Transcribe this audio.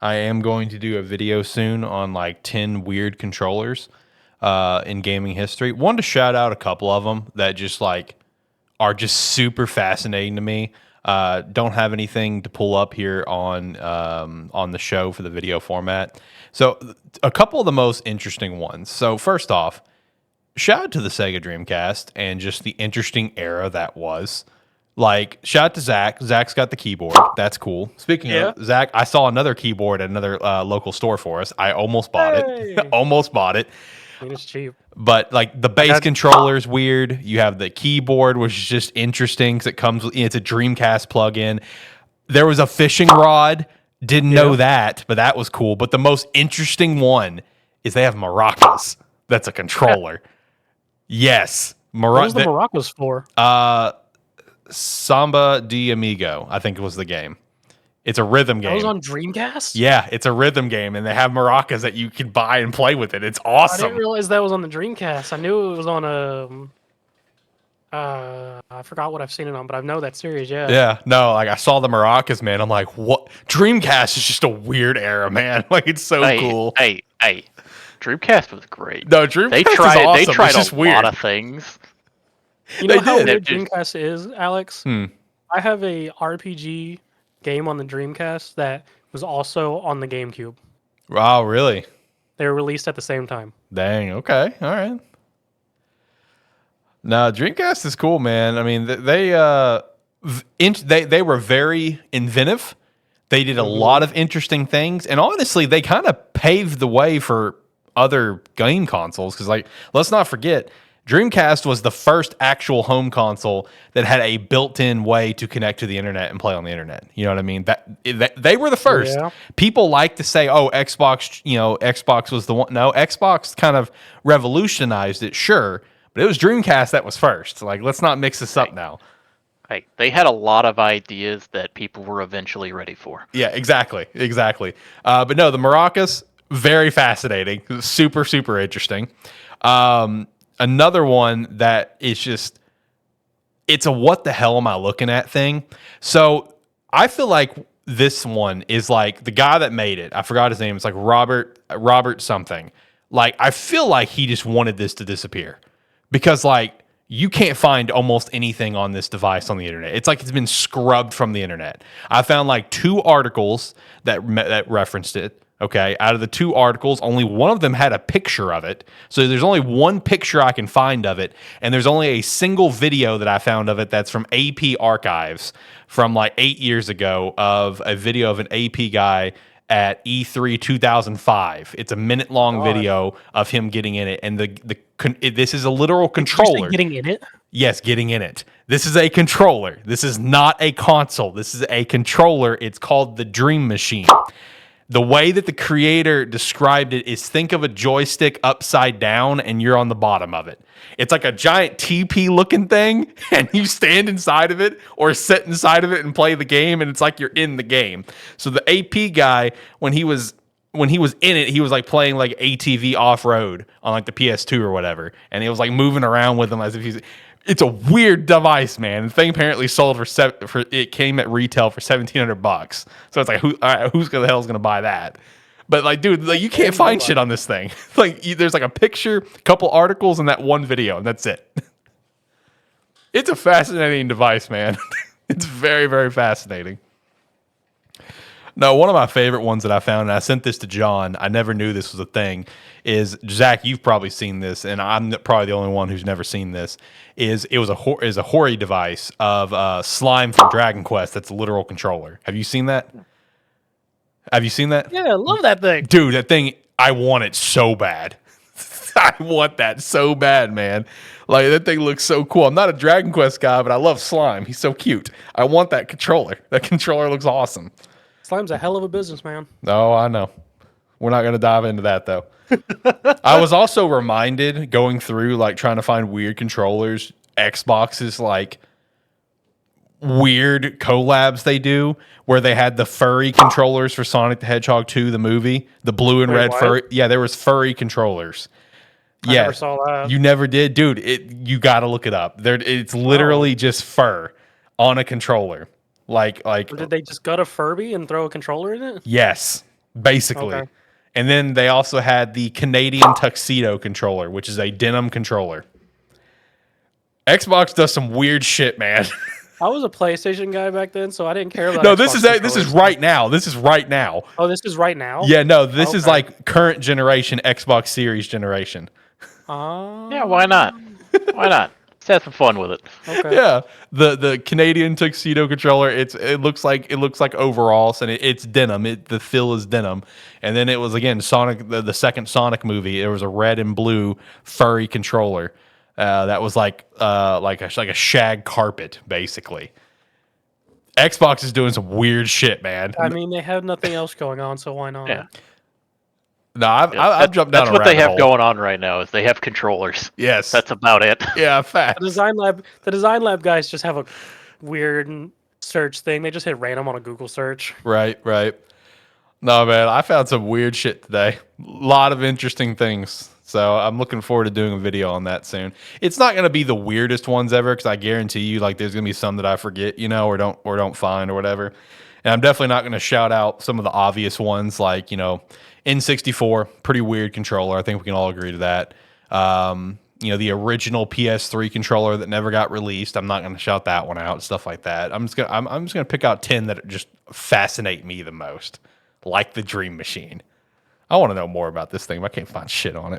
I am going to do a video soon on like 10 weird controllers in gaming history. Wanted to shout out a couple of them that just like are just super fascinating to me. Don't have anything to pull up here on the show for the video format. So a couple of the most interesting ones. So first off, shout out to the Sega Dreamcast and just the interesting era that was. Like, shout out to Zach. Zach's got the keyboard. That's cool. Speaking Yeah. of Zach, I saw another keyboard at another local store for us. I almost bought it. Hey. Almost bought it. I mean, it's cheap. But like the bass controller's weird. You have the keyboard, which is just interesting because it comes with it's a Dreamcast plug-in. There was a fishing rod. Didn't know that, but that was cool. But the most interesting one is they have maracas. That's a controller. Yes. What was the maracas for? Samba de Amigo, I think it was the game. It's a rhythm game. That was on Dreamcast? Yeah, it's a rhythm game, and they have maracas that you can buy and play with it. It's I awesome. didn't realize that was on the Dreamcast. I knew it was on I forgot what I've seen it on, but I know that series, yeah. Yeah, no, like I saw the maracas, man. I'm like, what? Dreamcast is just a weird era, man. Like it's so cool. Hey, Dreamcast was great. No, Dreamcast They tried, is awesome. They tried it's just a weird. lot of things. You know They how did. weird Just- Dreamcast is, Alex? I have a RPG game on the Dreamcast that was also on the GameCube. Wow, really? They were released at the same time. Dang. Okay. All right. No, Dreamcast is cool, man. I mean, they were very inventive. They did a lot of interesting things, and honestly, they kind of paved the way for other game consoles. Because, like, let's not forget, Dreamcast was the first actual home console that had a built-in way to connect to the internet and play on the internet. You know what I mean? That they were the first. Yeah. People like to say, "Oh, Xbox." Xbox was the one. No, Xbox kind of revolutionized it, sure, but it was Dreamcast that was first. Like, let's not mix this up now. Hey, they had a lot of ideas that people were eventually ready for. Yeah, exactly. But no, the maracas, very fascinating, super, super interesting. Another one that is just, it's a what the hell am I looking at thing. So I feel like this one is like the guy that made it. I forgot his name. It's like Robert something. Like, I feel like he just wanted this to disappear because like you can't find almost anything on this device on the internet. It's like it's been scrubbed from the internet. I found like 2 articles that referenced it. Okay, out of the 2 articles, only one of them had a picture of it. So there's only one picture I can find of it, and there's only a single video that I found of it that's from AP Archives from like 8 years ago of a video of an AP guy at E3 2005. It's a minute-long video of him getting in it, and this is a literal controller. Getting in it? Yes, getting in it. This is a controller. This is not a console. This is a controller. It's called the Dream Machine. The way that the creator described it is think of a joystick upside down and you're on the bottom of it. It's like a giant TP looking thing and you stand inside of it or sit inside of it and play the game and it's like you're in the game. So the AP guy, when he was in it, he was like playing like ATV off-road on like the PS2 or whatever. And he was like moving around with them as if he's... It's a weird device, man. The thing apparently sold for it came at retail for $1,700. So it's like, who's the hell's gonna buy that? But like, dude, like you can't find shit on this thing. Like, there's like a picture, couple articles, and that one video, and that's it. It's a fascinating device, man. It's very, very fascinating. No, one of my favorite ones that I found, and I sent this to John, I never knew this was a thing, is, Zach, you've probably seen this, and I'm probably the only one who's never seen this, is a Hori device of slime from Dragon Quest that's a literal controller. Have you seen that? Yeah, I love that thing. Dude, that thing, I want it so bad. I want that so bad, man. Like, that thing looks so cool. I'm not a Dragon Quest guy, but I love slime. He's so cute. I want that controller. That controller looks awesome. Slime's a hell of a business, man. Oh, I know. We're not going to dive into that, though. I was also reminded going through, like, trying to find weird controllers, Xbox's, like, weird collabs they do, where they had the furry controllers for Sonic the Hedgehog 2, the movie, the blue and red furry. Yeah, there was furry controllers. I never saw that. You never did? Dude, you got to look it up. It's literally just fur on a controller. Like, Or did they just gut a Furby and throw a controller in it? yes. basically. Okay. And then they also had the Canadian Tuxedo controller, which is a denim controller. Xbox does some weird shit, man. I was a PlayStation guy back then, so I didn't care about. No, Xbox this is controllers. right now. This is right now. Oh, this is right now. Yeah, no, this is Okay. like current generation Xbox Series generation. Yeah, why not? Why not? Let's have some fun with it. Okay. Yeah, the Canadian Tuxedo controller. It looks like overalls and it's denim. The feel is denim. And then it was again Sonic the second Sonic movie. There was a red and blue furry controller that was like a shag carpet basically. Xbox is doing some weird shit, man. I mean, they have nothing else going on, so why not? Yeah. No, I've jumped down. That's a what they rabbit have hole. going on right now. Is they have controllers. Yes, That's about it. yeah, fact. The design lab guys just have a weird search thing. They just hit random on a Google search. Right. No, man, I found some weird shit today. A lot of interesting things. So I'm looking forward to doing a video on that soon. It's not going to be the weirdest ones ever because I guarantee you, like, there's going to be some that I forget, or don't find or whatever. And I'm definitely not going to shout out some of the obvious ones, like N64, pretty weird controller. I think we can all agree to that. The original PS3 controller that never got released. I'm not going to shout that one out. Stuff like that. I'm just gonna pick out 10 that just fascinate me the most, like the Dream Machine. I want to know more about this thing, but I can't find shit on it.